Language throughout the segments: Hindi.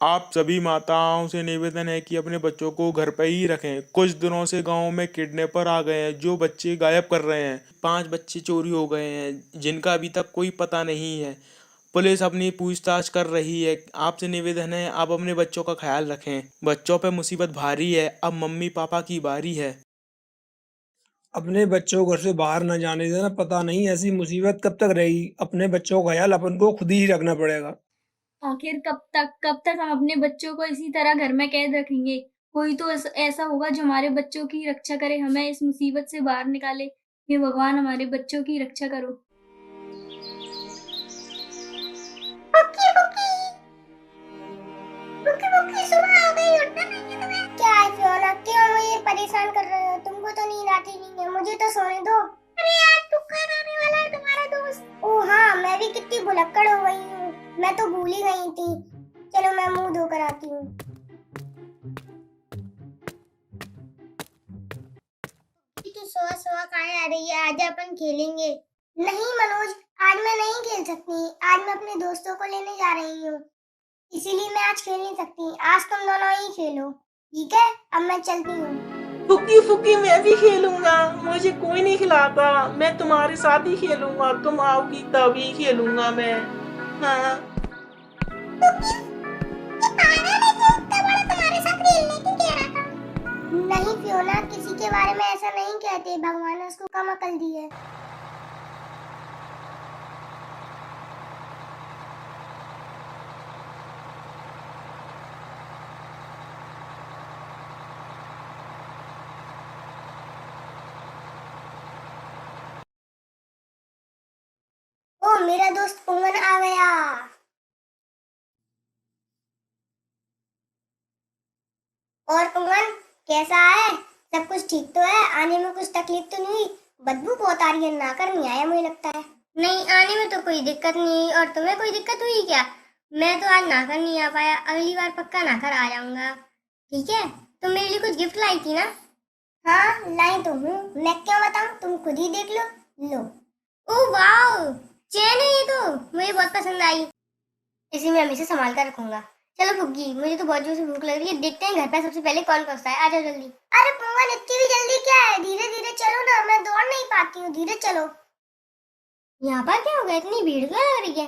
आप सभी माताओं से निवेदन है कि अपने बच्चों को घर पे ही रखें। कुछ दिनों से गांव में किडनैपर आ गए हैं जो बच्चे गायब कर रहे हैं। 5 बच्चे चोरी हो गए हैं जिनका अभी तक कोई पता नहीं है। पुलिस अपनी पूछताछ कर रही है। आपसे निवेदन है आप अपने बच्चों का ख्याल रखें। बच्चों पे मुसीबत भारी है, अब मम्मी पापा की बारी है। अपने बच्चों को घर से बाहर न जाने देना। पता नहीं ऐसी मुसीबत कब तक रहेगी। अपने बच्चों का ख्याल अपन को खुद ही रखना पड़ेगा। आखिर कब तक हम अपने बच्चों को इसी तरह घर में कैद रखेंगे? कोई तो ऐसा होगा जो हमारे बच्चों की रक्षा करे, हमें इस मुसीबत से बाहर निकाले। हे भगवान, हमारे बच्चों की रक्षा करो। बुक्की बुक्की बुक्की बुक्की, सुबह हो गई, उठना नहीं है तुम्हें? क्या है फियोना, क्यों मुझे परेशान कर रहे हो? तुमको तो नींद आती नहीं है, मुझे तो सोने दो। अरे यार, टुक्कर आने वाला है तुम्हारा दोस्त। ओ हाँ, मैं भी कितनी भुलक्कड़ हो गई हूँ, मैं तो भूल ही गई थी। चलो मैं मुंह धोकर आती हूँ। तू सुबह सुबह कहाँ आ रही है? आज अपन खेलेंगे। नहीं मनोज, आज मैं नहीं खेल सकती। आज मैं अपने दोस्तों को लेने जा रही हूँ, इसीलिए मैं आज खेल नहीं सकती। आज तुम दोनों ही खेलो, ठीक है? अब मैं चलती हूँ। फुकी फुकी, मैं भी खेलूंगा। मुझे कोई नहीं खिलाता, मैं तुम्हारे साथ ही खेलूंगा। तुम आओगी तभी खेलूंगा मैं। हाँ। तुम्हारे साथ खेलने की कह रहा था। नहीं फियोना, किसी के बारे में ऐसा नहीं कहते, भगवान ने उसको कम अकल दी है। ओ मेरा दोस्त पुंगन आ गया। और पुंगन कैसा है? सब कुछ ठीक तो है? आने में कुछ तकलीफ तो नहीं हुई? बदबू बहुत आ रही है, नाकर नहीं आया मुझे लगता है। नहीं, आने में तो कोई दिक्कत नहीं। और तुम्हें कोई दिक्कत हुई क्या? मैं तो आज नाकर नहीं आ पाया, अगली बार पक्का नाकर आ जाऊंगा, ठीक है? तुम मेरे लिए कुछ गिफ्ट लाई थी ना? हाँ लाई तो हूँ, मैं क्यों बताऊँ, तुम खुद ही देख लो। लो। ओह वाह, चेन है ये तो, मुझे बहुत पसंद आई। इसे मैं हमेशा संभाल कर रखूंगा। चलो फुग्गी, मुझे तो बहुत जोर से भूख लग रही है, देखते हैं घर पे सबसे पहले कौन पहुंचता है। आ जाओ जल्दी। अरे पुंगन, इतनी भी जल्दी क्या है? धीरे धीरे चलो ना, मैं दौड़ नहीं पाती हूँ, धीरे चलो। यहाँ पर क्या हो गया, इतनी भीड़ क्यों लग रही है?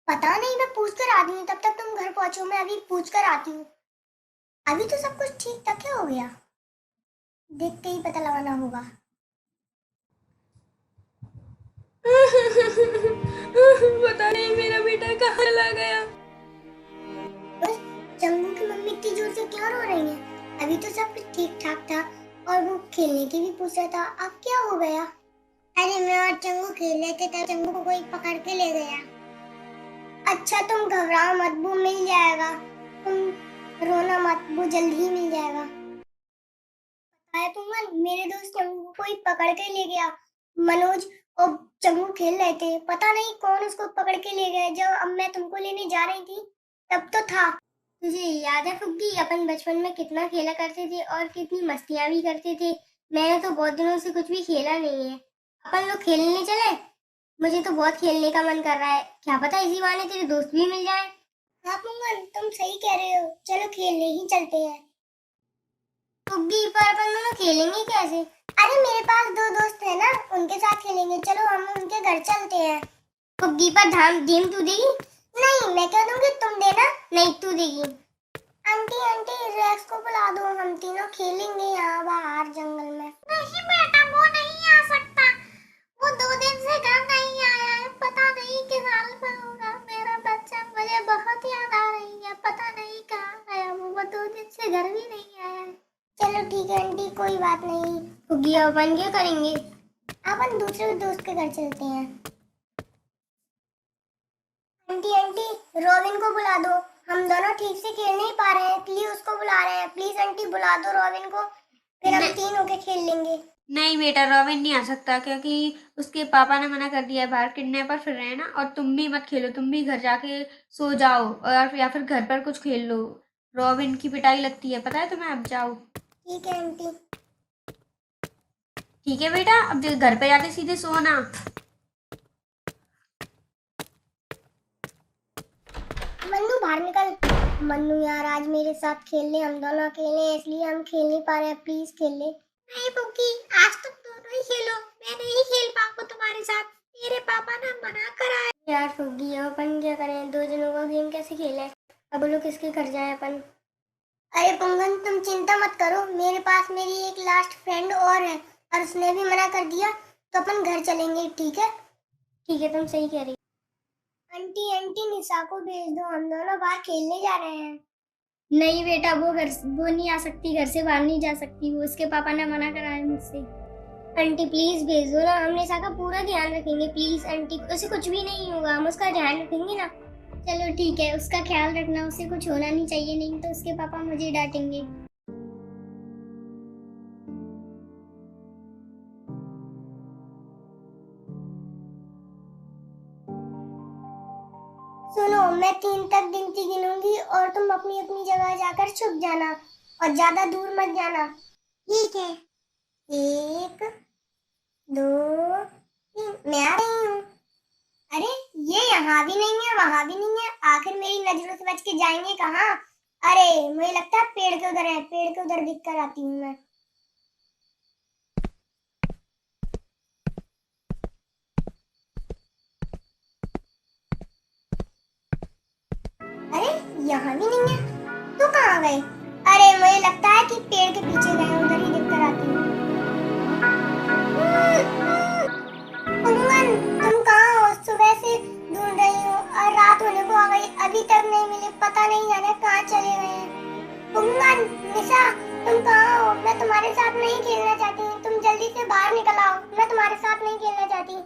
पता नहीं, मैं पूछ कर आती हूँ, तब तक तुम घर पहुंचो, मैं अभी पूछ कर आती हूँ। अभी तो सब कुछ ठीक ठाक हो गया, देख के ही पता लगाना होगा। पता नहीं मेरा बेटा कहाँ चला गया। चंगू की मम्मी इतनी जोर से क्यों रो रही है? अभी तो सब कुछ ठीक ठाक था, और वो खेलने की भी पूछ रहा था, अब क्या हो गया? अरे मैं और चंगू खेल रहे थे, तब चंगू को कोई पकड़ के ले गया। अच्छा तुम घबराओ मत, वो मिल जाएगा, तुम रोना मत, वो जल्दी ही मिल जाएगा। पता है पुंगन, मेरे दोस्त चंगू को कोई पकड़ के ले गया। मनोज और चंगू खेल रहे थे, पता नहीं कौन उसको पकड़ के ले गया। जब अब मैं तुमको लेने जा रही थी तब तो था। तुझे याद है फुग्गी, अपन बचपन में कितना खेला करते थे और कितनी मस्तियां भी करते थे। मैंने तो बहुत दिनों से कुछ भी खेला नहीं है। अपन लोग खेलने चले? मुझे तो बहुत खेलने का मन कर रहा है, क्या पता इसी बहाने तेरे दोस्त भी मिल जाए। हाँ पुंगन, तुम सही कह रहे हो, चलो खेलने ही चलते हैं। फुग्गी, पर अपन दोनों खेलेंगे कैसे? अरे मेरे पास 2 दोस्त है ना, उनके साथ खेलेंगे। चलो हम उनके घर चलते हैं। फुग्गी, पर गेम तू देगी? नहीं, मैं क्या दूंगी, तुम देना। नहीं, तू देगी। आंटी आंटी, रेक्स को बुला दो, हम तीनों खेलेंगे यहाँ बाहर जंगल में। नहीं बेटा, वो नहीं आ सकता, वो 2 दिन से घर नहीं आया है, पता नहीं किस हाल में होगा मेरा बच्चा। मुझे बहुत याद आ रही है, पता नहीं कहाँ गया वो 2 दिन से घर भी नहीं आया है। चलो ठीक है आंटी, कोई बात नहीं। फुग्गी, अपन क्या करेंगे? अपन दूसरे दोस्त के घर चलते हैं। आंटी आंटी, रॉबिन को बुला दो, हम दोनों ठीक से खेल नहीं पा रहे हैं, प्लीज उसको बुला रहे हैं। प्लीज आंटी बुला दो रॉबिन को, फिर हम 3 होके खेल लेंगे। नहीं बेटा, रॉबिन नहीं आ सकता क्योंकि उसके पापा ने मना कर दिया है, बाहर किडनैपर फिर रहे हैं ना। और तुम भी मत खेलो, तुम भी घर जाके सो जाओ और या फिर घर पर कुछ खेल लो। रॉबिन की पिटाई लगती है, पता है तुम्हें। अब जाओ। ठीक है आंटी। ठीक है बेटा, अब घर पे जाके सीधे सोना। मन्नू बाहर निकल, मन्नू यार आज मेरे साथ खेल ले, हम दोनों अकेले हैं इसलिए हम खेल नहीं पा रहे हैं, प्लीज खेल ले। नहीं पुकी, आज तुम दोनों ही खेलो, मैं नहीं खेल पाऊंगा तुम्हारे साथ, मेरे पापा ने मना करा है। यार फुग्गी अब अपन क्या करें, 2 जनों का गेम कैसे खेले, अब बोलो किसके घर जाए अपन। अरे पुंगन तुम चिंता मत करो, मेरे पास मेरी एक लास्ट फ्रेंड और है और उसने भी मना कर दिया, तो अपन घर चलेंगे, ठीक है? ठीक है, तुम सही कह रही। आंटी आंटी निशा को भेज दो, हम दोनों बाहर खेलने जा रहे हैं। नहीं बेटा, वो नहीं आ सकती, घर से बाहर नहीं जा सकती, वो उसके पापा ने मना करा है मुझसे। आंटी प्लीज भेज दो ना, हम निशा का पूरा ध्यान रखेंगे, प्लीज आंटी, उसे कुछ भी नहीं होगा, हम उसका ध्यान रखेंगे ना। चलो ठीक है, उसका ख्याल रखना, उसे कुछ होना नहीं चाहिए, नहीं तो उसके पापा मुझे डांटेंगे। सुनो, मैं 3 तक गिनती गिनूंगी और तुम अपनी अपनी जगह जाकर छुप जाना और ज्यादा दूर मत जाना, ठीक है? 1 2 3, मैं आ रही हूँ। अरे ये यहाँ भी नहीं है, वहाँ भी नहीं है, आखिर मेरी नजरों से बच के जाएंगे कहाँ? अरे मुझे लगता है पेड़ के उधर है, पेड़ के उधर दिख कर आती हूँ मैं। अरे यहाँ भी नहीं है, तो कहाँ गए? अरे मुझे लगता है कि पेड़ के पीछे गए, उधर ही दिख कर आती हूँ। तुम कहाँ हो? सुबह से ढूंढ रही हूँ और रात होने को आ गई, अभी तक नहीं मिले, पता नहीं जाने कहाँ चले गए हैं। पुंगन, निशा, तुम कहाँ हो? मैं तुम्हारे साथ नहीं खेलना चाहती हूँ, तुम जल्दी से बाहर निकल आओ, मैं तुम्हारे साथ नहीं खेलना चाहती।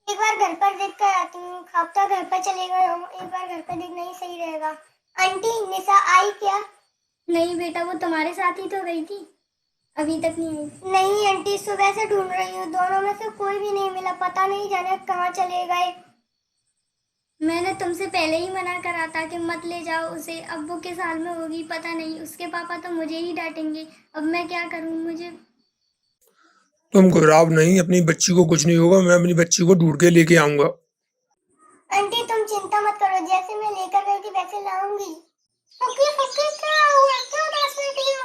एक बार घर पर देख कर आती हूँ, अब तक घर पर चले गए हो, एक बार घर पर देखना ही सही रहेगा। आंटी निशा आई क्या? नहीं बेटा, वो तुम्हारे साथ ही तो गई थी, अभी तक नहीं आई। नहीं आंटी, सुबह से ढूंढ रही हूँ, दोनों में से कोई भी नहीं मिला, पता नहीं जाने कहाँ चले गए। मैंने तुमसे पहले ही मना करा था कि मत ले जाओ उसे, अब वो किस हाल में होगी पता नहीं, उसके पापा तो मुझे ही डांटेंगे, अब मैं क्या करूँ, मुझे। तुम घबराओ नहीं, अपनी बच्ची को कुछ नहीं होगा, मैं अपनी बच्ची को ढूंढ के लेके आऊंगा। आंटी तुम चिंता मत करो, जैसे मैं लेकर गई थी वैसे लाऊंगी। ओके ओके, क्या हुआ, क्यों उदास बैठी हो?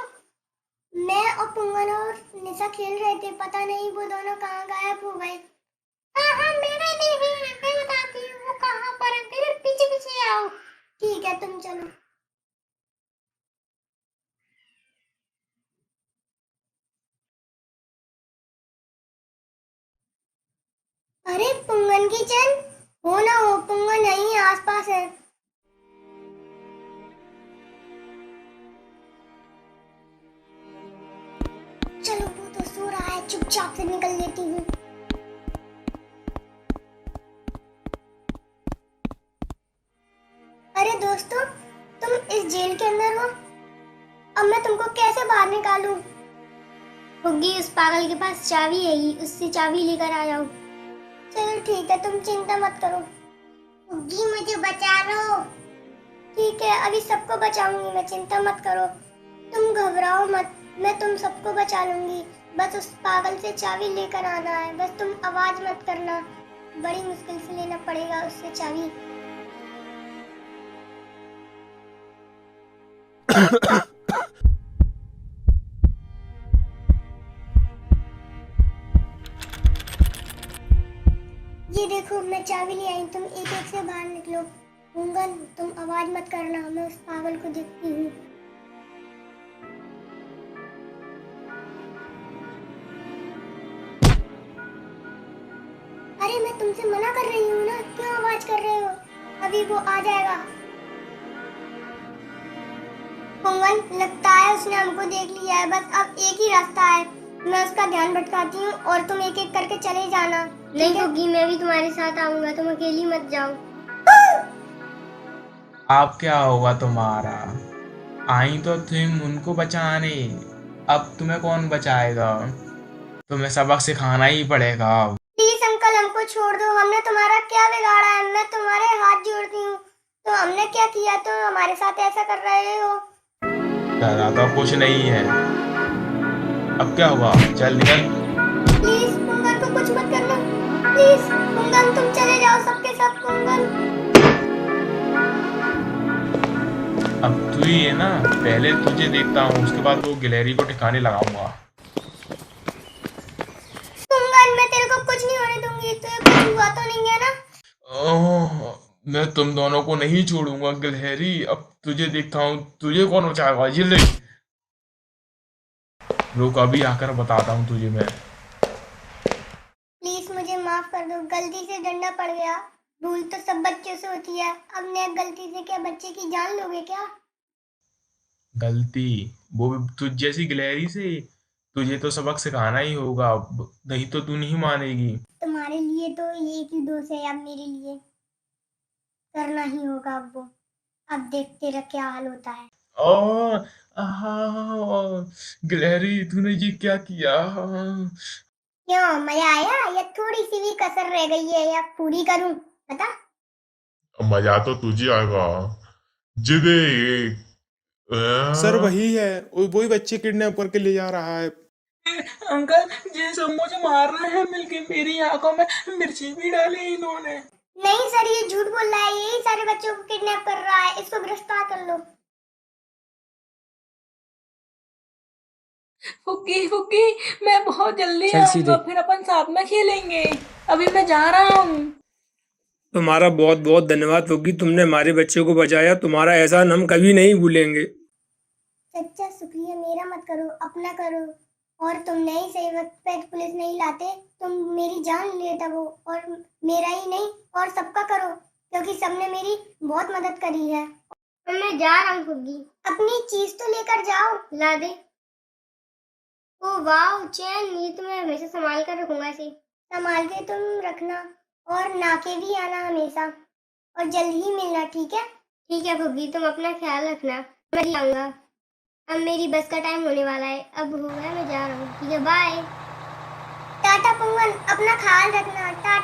मैं और पुंगन और निशा खेल रहे थे, पता नहीं वो दोनों कहाँ गायब हो गए। हाँ मेरे लिए भी है, मैं बताती हूँ वो कहाँ पर है, मेरे पीछे पीछे आओ। ठीक है तुम चलो। अरे पुंगन की चल, हो ना हो, पुंगन यहीं आसपास है। चलो वो तो सो रहा है, चुपचाप से निकल लेती हूँ। अरे दोस्तों, तुम इस जेल के अंदर हो, अब मैं तुमको कैसे बाहर निकालूं? हुग्गी, उस पागल के पास चाबी है ही, उससे चाबी लेकर आ जाओ। चलो ठीक है, तुम चिंता मत करो। हुग्गी मुझे बचा लो। ठीक है, अभी सबको बचाऊंगी मैं, चिंता मत करो, तुम घबराओ मत, मैं तुम सबको बचा लूंगी, बस उस पागल से चाबी लेकर आना है, बस तुम आवाज मत करना, बड़ी मुश्किल से लेना पड़ेगा उससे चाबी। ये देखो मैं चाबी ले आई, तुम एक एक से बाहर निकलो। मुंगन तुम आवाज मत करना, मैं उस पागल को देखती हूँ। अरे मैं तुमसे मना कर रही हूँ ना, क्यों आवाज कर रहे हो? अभी वो आ जाएगा। मुंगन लगता है उसने हमको देख लिया है, बस अब एक ही रास्ता है, मैं उसका ध्यान भटकाती हूँ और तुम एक एक करके चले जाना। नहीं होगी, मैं भी तुम्हारे साथ आऊंगा, तुम अकेली मत जाओ। अब क्या होगा तुम्हारा? आई तो तुम उनको बचाने, अब तुम्हें कौन बचाएगा? तुम्हें सबक सिखाना ही पड़ेगा। प्लीज अंकल हमको छोड़ दो, हमने तुम्हारा क्या बिगाड़ा है, मैं तुम्हारे हाथ जोड़ती हूँ, तो हमने क्या किया तुम हमारे साथ ऐसा कर रहे हो? दादा तो कुछ नहीं है, अब क्या हुआ, चल निकल। प्लीज कुंगन को कुछ मत करना, प्लीज कुंगन तुम चले जाओ सबके सब। कुंगन हुई है ना, पहले तुझे देखता हूँ, उसके बाद वो गिलहरी को ठिकाने लगाऊंगा। पुंगन, मैं तेरे को कुछ नहीं होने दूंगी। तो कुछ हुआ तो नहीं है ना? ओह, मैं तुम दोनों को नहीं छोड़ूंगा गिलहरी, अब तुझे देखता हूँ तुझे कौन बचाएगा। ये ले, रुक अभी आकर बताता हूँ तुझे मैं। प्लीज मुझे माफ कर दो, गलती से डंडा पड़ गया। भूल तो सब बच्चों से होती है। अब मैं गलती से क्या बच्चे की जान लोगे क्या? गलती? वो भी तुझ जैसी गिलहरी से? तुझे तो सबक सिखाना ही होगा, नहीं तो तू नहीं मानेगी। तुम्हारे लिए तो एक ही दोष है, अब मेरे लिए करना ही होगा अब वो। अब देखते रह क्या हाल होता है। ओ, गिलहरी तूने ये क्या किया? क्यों, मजा आया या थोड़ी सी भी कसर रह गई है या पूरी करूं? बता। मजा तो तुझे आएगा। जिदे सर वही है, वही बच्चे किडनैप करके ले जा रहा है। अंकल, ये सब मुझे मार रहे हैं मिलके। मेरी आंखों में मिर्ची भी डाली इन्होंने। नहीं सर, ये झूठ बोल रहा है। यही सारे बच्चों को किडनैप कर रहा है। इसको गिरफ्तार कर लो। फुग्गी फुग्गी, मैं बहुत जल्दी चल आऊंगा, सीधे। फिर अपन साथ में खेलेंगे। अभी मैं जा रहा हूँ। तुम्हारा बहुत बहुत धन्यवाद फुग्गी, तुमने हमारे बच्चे को बचाया। तुम्हारा एहसान हम कभी नहीं भूलेंगे। सच्चा शुक्रिया मेरा मत करो, अपना करो। और तुम नहीं सही वक्त पे पुलिस नहीं लाते, तुम मेरी जान लेता वो। और मेरा ही नहीं और सबका करो, क्योंकि सबने मेरी बहुत मदद करी है। और मैं जा रहा हूँ फुग्गी। अपनी चीज तो लेकर जाओ, ला दे। ओ वाह चैन, ये तो मैं हमेशा संभाल कर रखूंगा। इसे संभाल के तुम रखना, और नाके भी आना हमेशा। और जल्द ही मिलना, ठीक है? ठीक है फुग्गी, तुम अपना ख्याल रखना। मैं भी आऊंगा। अब मेरी बस का टाइम होने वाला है। अब हो गया, मैं जा रहा हूँ। ठीक है, बाय। टाटा पुंगन, अपना ख्याल रखना। टाटा।